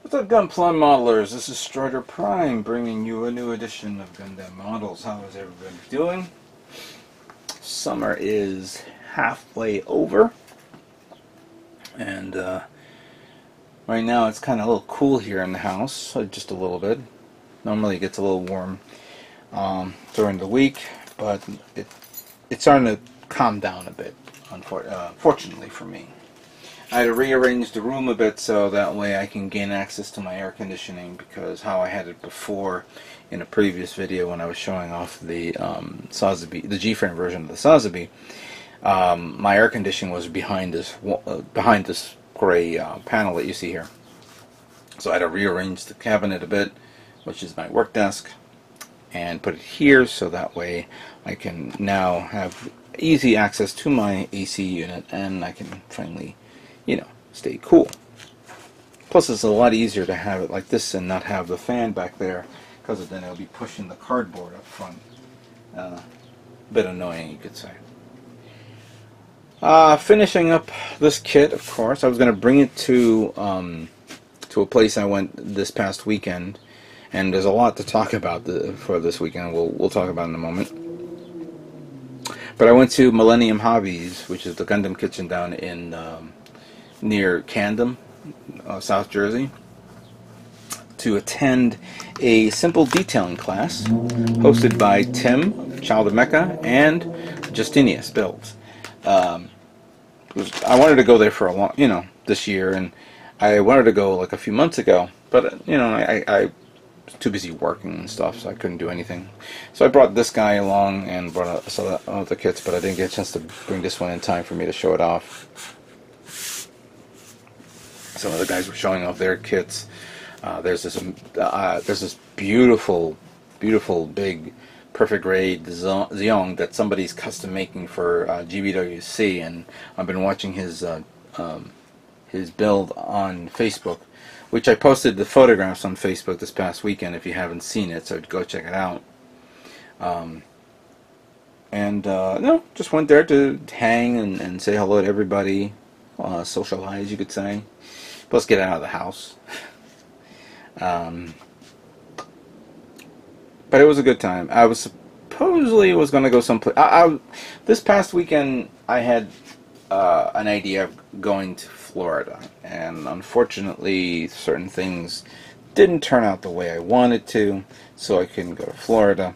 What's up, Gunplug Modelers? This is Strider Prime bringing you a new edition of Gundam Models. How is everybody doing? Summer is halfway over, and right now it's kind of a little cool here in the house, just a little bit. Normally it gets a little warm during the week, but it's starting to calm down a bit, fortunately for me. I had to rearrange the room a bit so that way I can gain access to my air conditioning, because how I had it before in a previous video when I was showing off the Sazabi, the G-frame version of the Sazabi, my air conditioning was behind this gray panel that you see here. So I had to rearrange the cabinet a bit, which is my work desk, and put it here so that way I can now have easy access to my AC unit and I can finally, you know, stay cool. Plus it's a lot easier to have it like this and not have the fan back there, because then it'll be pushing the cardboard up front. A bit annoying, you could say. Finishing up this kit, of course. I was going to bring it to a place I went this past weekend, and there's a lot to talk about for this weekend. We'll talk about in a moment. But I went to Millennium Hobbies, which is the Gundam kitchen down in near Camden, South Jersey, to attend a simple detailing class hosted by Tim, Child of Mecha, and Justinius Builds. I wanted to go there for a long, this year, and I wanted to go like a few months ago, but I was too busy working and stuff, so I couldn't do anything. So I brought this guy along and brought some of the kits, but I didn't get a chance to bring this one in time for me to show it off. Some of the guys were showing off their kits. There's this beautiful big perfect grade Zeong that somebody's custom making for GBWC, and I've been watching his build on Facebook, which I posted the photographs on Facebook this past weekend if you haven't seen it, so go check it out. No, just went there to hang and say hello to everybody, socialize, you could say, plus get out of the house. But it was a good time. I was supposedly going to go someplace. This past weekend I had an idea of going to Florida, and unfortunately certain things didn't turn out the way I wanted to, so I couldn't go to Florida.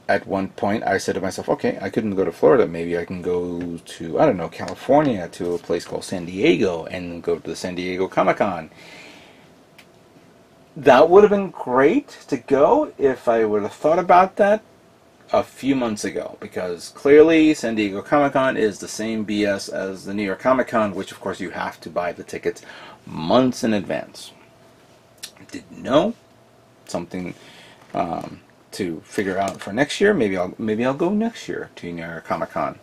At one point I said to myself, okay, I couldn't go to Florida, maybe I can go to, I don't know, California, to a place called San Diego, and go to the San Diego Comic-Con. That would have been great to go if I would have thought about that a few months ago, because clearly San Diego Comic-Con is the same BS as the New York Comic-Con, which of course you have to buy the tickets months in advance. Didn't know. Something to figure out for next year. Maybe I'll go next year to New York Comic-Con.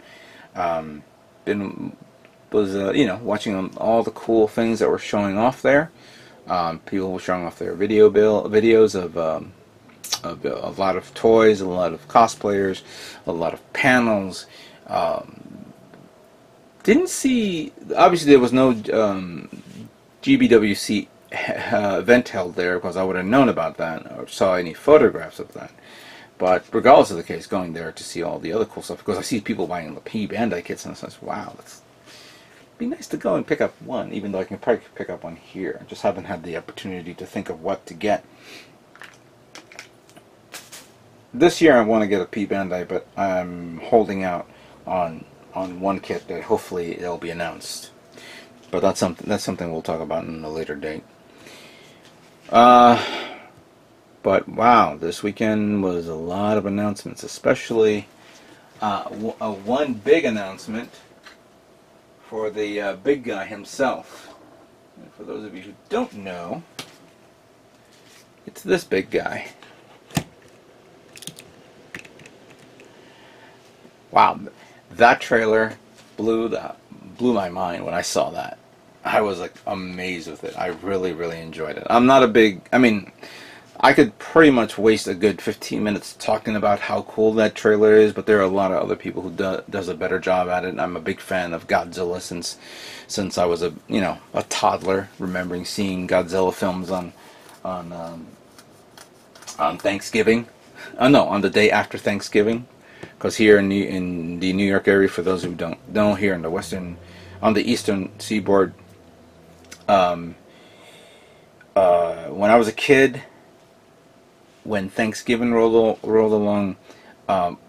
Was watching all the cool things that were showing off there. People were showing off their videos of a lot of toys, a lot of cosplayers, a lot of panels. Didn't see, obviously there was no GBWC event held there, because I would have known about that or saw any photographs of that. But regardless of the case, going there to see all the other cool stuff, because I see people buying the P Bandai kits, and I was, wow, it'd be nice to go and pick up one, even though I can probably pick up one here. I just haven't had the opportunity to think of what to get. This year I want to get a P Bandai, but I'm holding out on one kit that hopefully it'll be announced. But that's something we'll talk about in a later date. But wow, this weekend was a lot of announcements, especially one big announcement for the big guy himself. And for those of you who don't know, it's this big guy. Wow, that trailer blew my mind when I saw that. I was like amazed with it. I really enjoyed it. I'm not a big, I could pretty much waste a good 15 minutes talking about how cool that trailer is, but there are a lot of other people who does a better job at it. I'm a big fan of Godzilla since I was a toddler, remembering seeing Godzilla films on on Thanksgiving. No, on the day after Thanksgiving, because here in the New York area, for those who don't know, here in the on the eastern seaboard, when I was a kid, when Thanksgiving rolled along,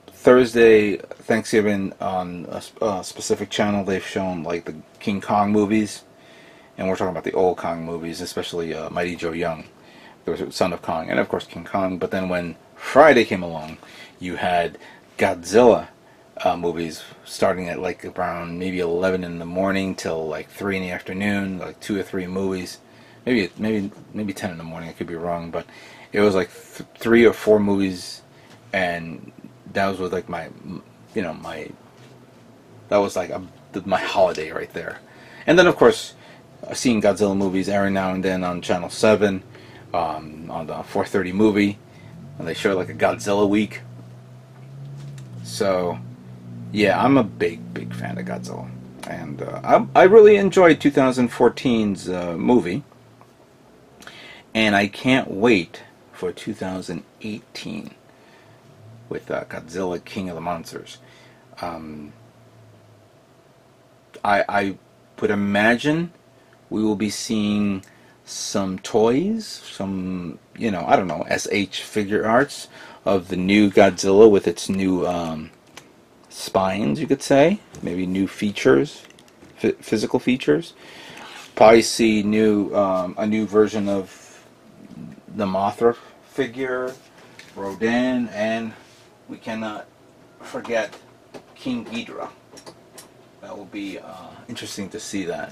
Thursday Thanksgiving on a specific channel, they've shown like the King Kong movies, and we're talking about the old Kong movies, especially Mighty Joe Young, there was Son of Kong, and of course King Kong. But then when Friday came along, you had Godzilla movies starting at like around maybe 11 in the morning till like 3 in the afternoon, like 2 or 3 movies, maybe 10 in the morning. I could be wrong, but it was like 3 or 4 movies, and that was with like my that was like my holiday right there. And then of course, seeing Godzilla movies every now and then on Channel 7, on the 4:30 movie, and they show like a Godzilla week. So yeah, I'm a big fan of Godzilla, and I really enjoyed 2014's movie, and I can't wait for 2018 with Godzilla King of the Monsters. I would imagine we will be seeing some toys, some, I don't know, SH figure arts of the new Godzilla with its new spines, you could say. Maybe new features, physical features. Probably see a new version of the Mothra figure, Rodan, and we cannot forget King Ghidorah. That will be interesting to see that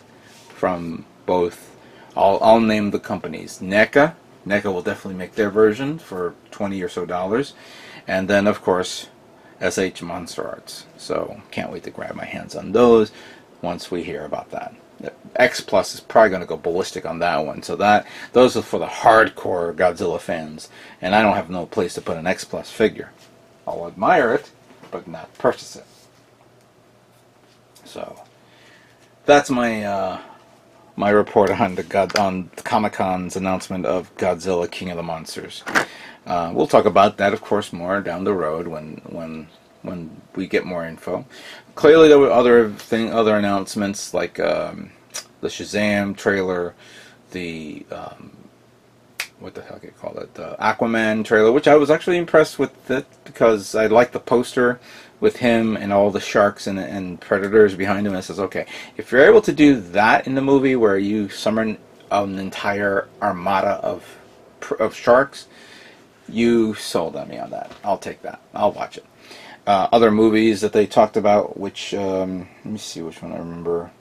from both. I'll name the companies. NECA will definitely make their version for $20 or so, and then of course SH Monster Arts. So can't wait to grab my hands on those once we hear about that. X Plus is probably going to go ballistic on that one. So those are for the hardcore Godzilla fans, and I don't have no place to put an X Plus figure. I'll admire it, but not purchase it. So that's my my report on on Comic-Con's announcement of Godzilla King of the Monsters. We'll talk about that, of course, more down the road when we get more info. Clearly, there were other announcements like the Shazam trailer, the what the heck do you call it? The Aquaman trailer, which I was actually impressed with it because I liked the poster with him and all the sharks and predators behind him. And it says, okay, if you're able to do that in the movie where you summon an entire armada of sharks, you sold on me on that. I'll take that. I'll watch it. Other movies that they talked about, which let me see which one I remember.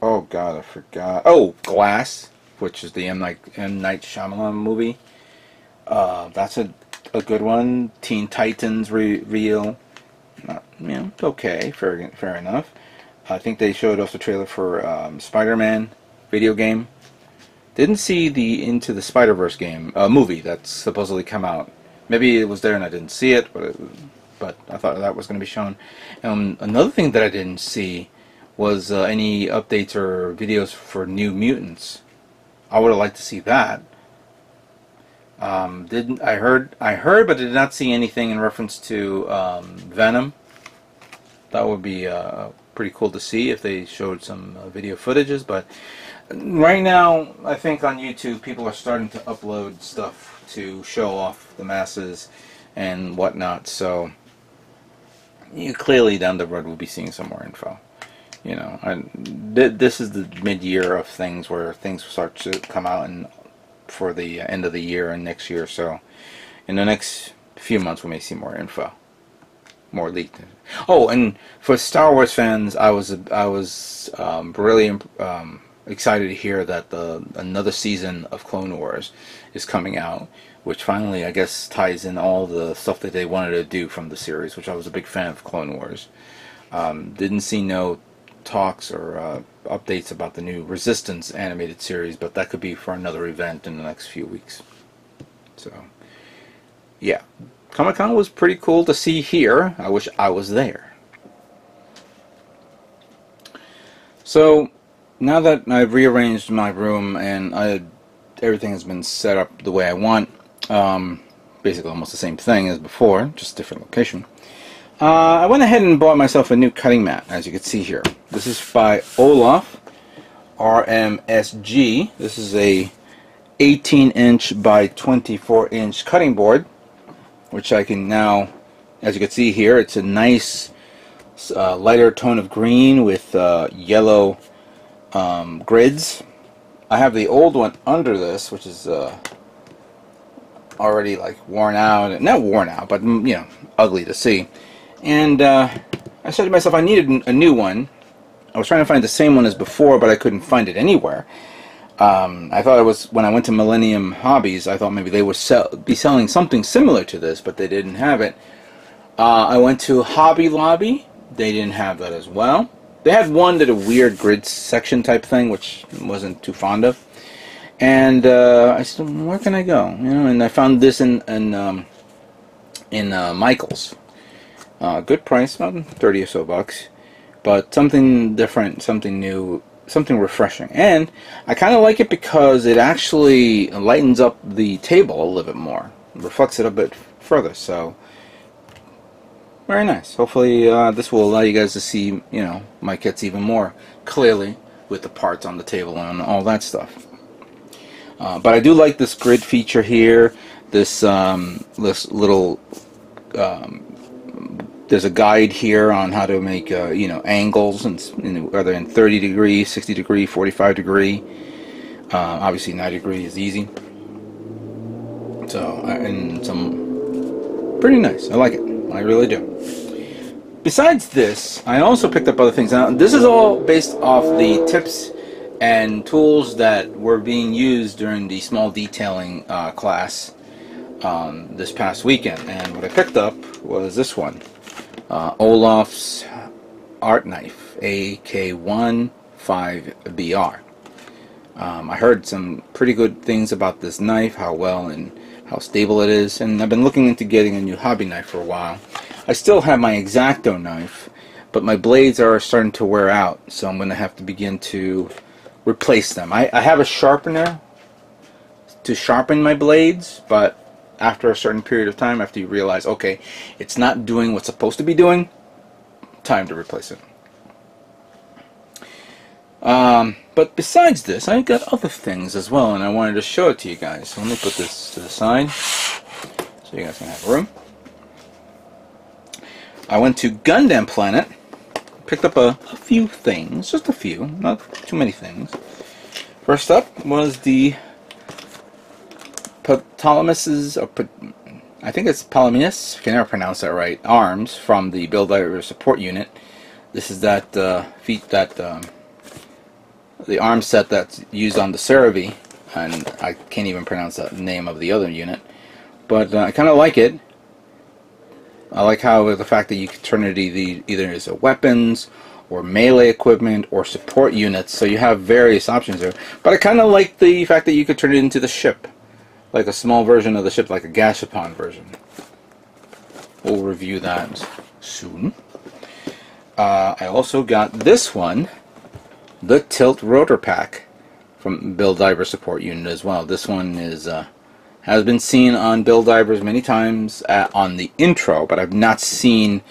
Oh God, I forgot. Oh, Glass, which is the M. Night Shyamalan movie. That's a good one. Teen Titans reveal. Okay, fair enough. I think they showed us the trailer for Spider-Man video game. Didn't see the Into the Spider-Verse game movie that's supposedly come out. Maybe it was there and I didn't see it, but I thought that was going to be shown. Another thing that I didn't see was any updates or videos for New Mutants. I would have liked to see that. I heard, but did not see anything in reference to Venom. That would be pretty cool to see if they showed some video footages. But right now, I think on YouTube, people are starting to upload stuff to show off the masses and whatnot. So clearly down the road, we'll be seeing some more info. This is the mid-year of things where things start to come out and for the end of the year and next year. So in the next few months we may see more info, more leaked. Oh, and for Star Wars fans, I was really excited to hear that another season of Clone Wars is coming out, which finally I guess ties in all the stuff that they wanted to do from the series, which I was a big fan of Clone Wars. Didn't see no talks or updates about the new Resistance animated series, but that could be for another event in the next few weeks. So, yeah. Comic-Con was pretty cool to see here. I wish I was there. So, now that I've rearranged my room and everything has been set up the way I want, basically almost the same thing as before, just different location, I went ahead and bought myself a new cutting mat, as you can see here. This is by Olaf RMSG. This is a 18-inch by 24-inch cutting board, which I can now, as you can see here, it's a nice lighter tone of green with yellow grids. I have the old one under this, which is already like worn out, not worn out, but you know, ugly to see. And I said to myself, I needed a new one. I was trying to find the same one as before, but I couldn't find it anywhere. I thought it was, when I went to Millennium Hobbies, I thought maybe they would be selling something similar to this, but they didn't have it. I went to Hobby Lobby. They didn't have that as well. They had one that a weird grid section type thing, which I wasn't too fond of. And I said, where can I go? You know, and I found this in Michael's. Good price, about 30 or so bucks, but something different, something new, something refreshing. And I kind of like it because it actually lightens up the table a little bit more, reflects it a bit further. So very nice. Hopefully this will allow you guys to see, you know, my kits even more clearly with the parts on the table and all that stuff. But I do like this grid feature here. This little there's a guide here on how to make you know, angles, and whether in 30 degree, 60 degree, 45 degree. Obviously 90 degree is easy. So and some pretty nice. I like it. I really do. Besides this, I also picked up other things. Now this is all based off the tips and tools that were being used during the small detailing class this past weekend. And what I picked up was this one. Olaf's Art Knife AK-15BR. I heard some pretty good things about this knife, how well and how stable it is, and I've been looking into getting a new hobby knife for a while. I still have my X-Acto knife, but my blades are starting to wear out, so I'm going to have to begin to replace them. I have a sharpener to sharpen my blades, but after a certain period of time, after you realize, okay, it's not doing what's supposed to be doing, time to replace it. But besides this, I got other things as well, and I wanted to show it to you guys. So let me put this to the side so you guys can have room. I went to Gundam Planet, picked up a few things, just a few, not too many things. First up was the Ptolemy's, I think it's Ptolemy's, I can never pronounce that right, arms from the Build Diver Support Unit. This is that the arm set that's used on the Cerevi, and I can't even pronounce the name of the other unit, but I kind of like it. I like how the fact that you can turn it either as a weapons or melee equipment or support units, so you have various options there. But I kind of like the fact that you could turn it into the ship, like a small version of the ship, like a Gashapon version. We'll review that soon. I also got this one, the Tilt Rotor Pack from Build Diver Support Unit as well. This one is has been seen on Build Divers many times on the intro, but I haven't seen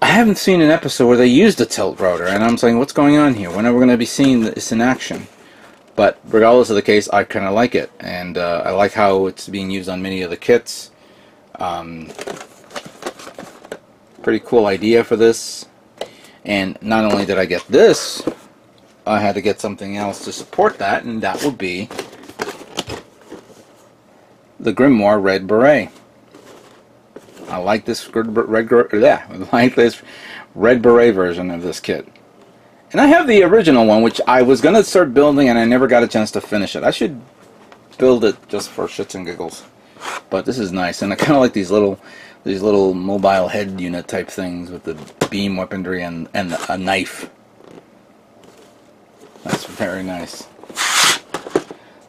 an episode where they used the tilt rotor, and I'm saying, what's going on here? When are we going to be seeing this in action? But regardless of the case, I kind of like it, and I like how it's being used on many of the kits. Pretty cool idea for this. And not only did I get this, I had to get something else to support that, and that would be the Grimoire Red Beret. I like this red beret version of this kit. And I have the original one, which I was going to start building, and I never got a chance to finish it. I should build it just for shits and giggles. But this is nice, and I kind of like these little mobile head unit type things with the beam weaponry and a knife Very nice.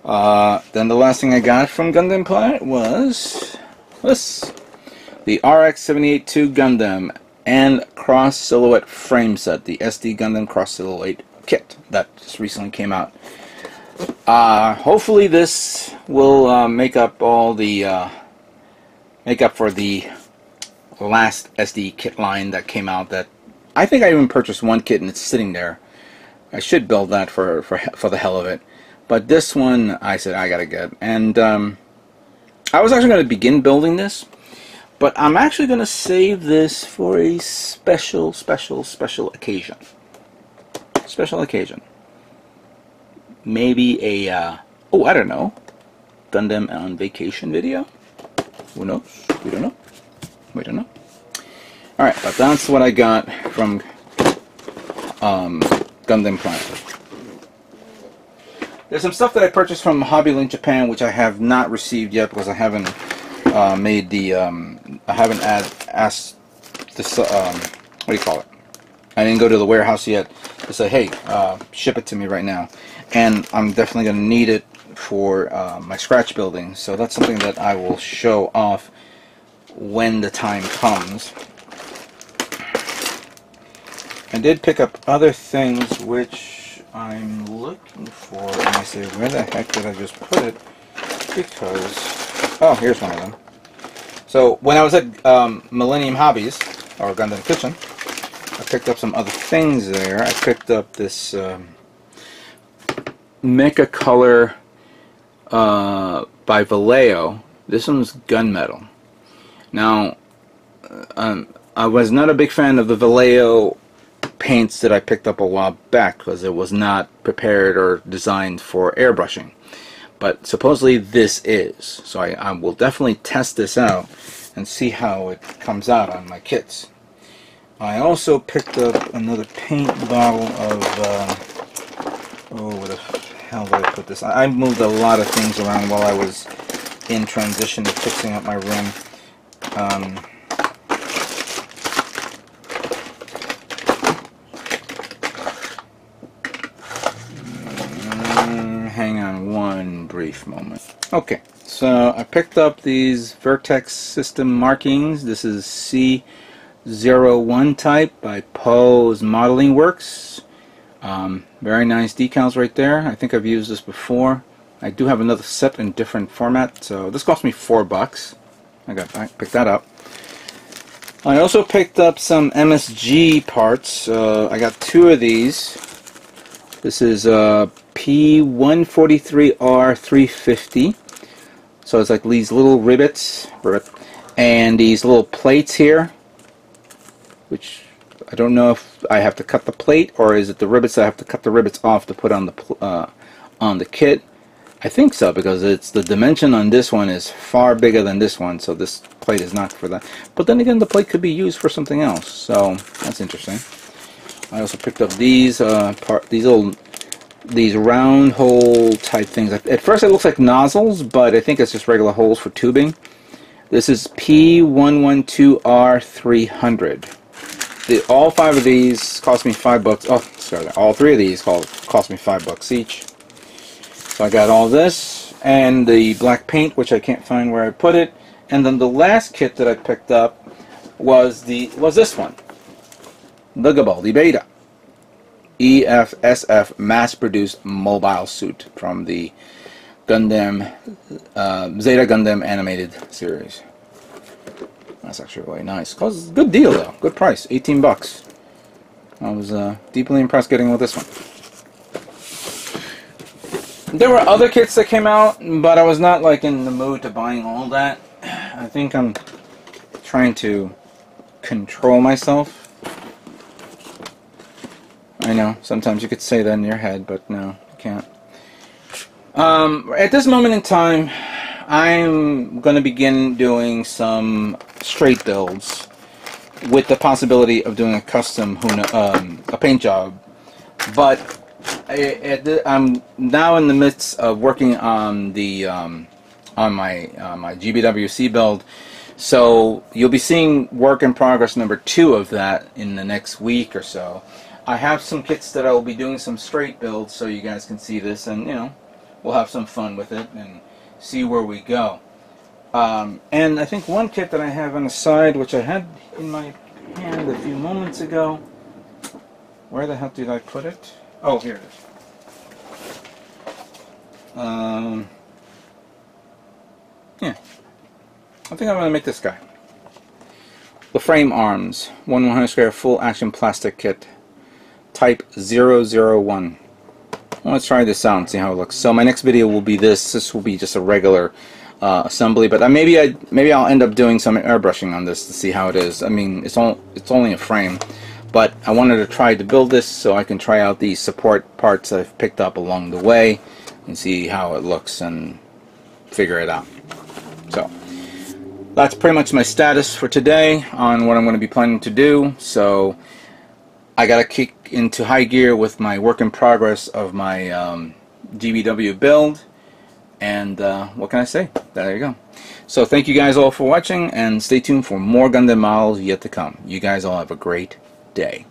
Then the last thing I got from Gundam Planet was this. The RX-78-2 Gundam and Cross Silhouette frame set. The SD Gundam Cross Silhouette kit that just recently came out. Hopefully this will make up all the make up for the last SD kit line that came out. That I think I even purchased one kit and it's sitting there. I should build that for the hell of it. But this one I said I gotta get, and I was actually going to begin building this, but I'm actually going to save this for a special occasion. Special occasion. Maybe a oh, I don't know, Gundam on vacation video. Who knows? We don't know. We don't know. All right, but that's what I got from Gundam Planet. There's some stuff that I purchased from Hobby Link Japan, which I have not received yet because I haven't made the I haven't asked this what do you call it? I didn't go to the warehouse yet to say, hey, ship it to me right now. And I'm definitely going to need it for my scratch building, so that's something that I will show off when the time comes. I did pick up other things which I'm looking for, and I say, where the heck did I just put it? Because, oh, here's one of them. So when I was at Millennium Hobbies, or Gundam Kitchen, I picked up some other things there. I picked up this Mecha color by Vallejo. This one's gunmetal. Now, I was not a big fan of the Vallejo paints that I picked up a while back because it was not prepared or designed for airbrushing. But supposedly this is. So I will definitely test this out and see how it comes out on my kits. I also picked up another paint bottle of, oh, where the hell did I put this? I moved a lot of things around while I was in transition to fixing up my room. Hang on one brief moment. Okay, so I picked up these Vertex system markings. This is C01 type by Poe's Modeling Works. Very nice decals right there. I think I've used this before. I do have another set in different format, so this cost me $4. I picked that up. I also picked up some MSG parts. I got two of these. This is P143R350. So it's like these little rivets, and these little plates here, which I don't know if I have to cut the plate or is it the rivets that I have to cut the rivets off to put on the kit. I think so, because it's the dimension on this one is far bigger than this one, so this plate is not for that. But then again, the plate could be used for something else, so that's interesting. I also picked up these these round hole type things. At first it looks like nozzles, but I think it's just regular holes for tubing. This is P112R300. All five of these cost me $5. Oh, sorry, all three of these cost me $5 each. So I got all this and the black paint, which I can't find where I put it. And then the last kit that I picked up was this one, the Garibaldi Beta EFSF mass-produced mobile suit from the Gundam Zeta Gundam animated series. That's actually really nice. Cause good deal though, good price, $18. I was deeply impressed getting with this one. There were other kits that came out, but I was not like in the mood to buying all that. I think I'm trying to control myself. I know, sometimes you could say that in your head, but no, you can't. At this moment in time, I'm going to begin doing some straight builds with the possibility of doing a custom a paint job. But I'm now in the midst of working on the on my GBWC build, so you'll be seeing work in progress number 2 of that in the next week or so. I have some kits that I will be doing some straight builds so you guys can see this, and you know, we'll have some fun with it and see where we go. And I think one kit that I have on the side, which I had in my hand a few moments ago, where the hell did I put it? Oh, here it is. Yeah, I think I'm going to make this guy. The frame arms, 1/100 square full action plastic kit, type 001. Let's try this out and see how it looks. So my next video will be this. This will be just a regular assembly, but maybe I'll end up doing some airbrushing on this to see how it is. I mean, it's only a frame, but I wanted to try to build this so I can try out these support parts I've picked up along the way and see how it looks and figure it out. So that's pretty much my status for today on what I'm going to be planning to do. So I got to kick into high gear with my work in progress of my GBW build, and what can I say? There you go. So thank you guys all for watching, and stay tuned for more Gundam models yet to come. You guys all have a great day.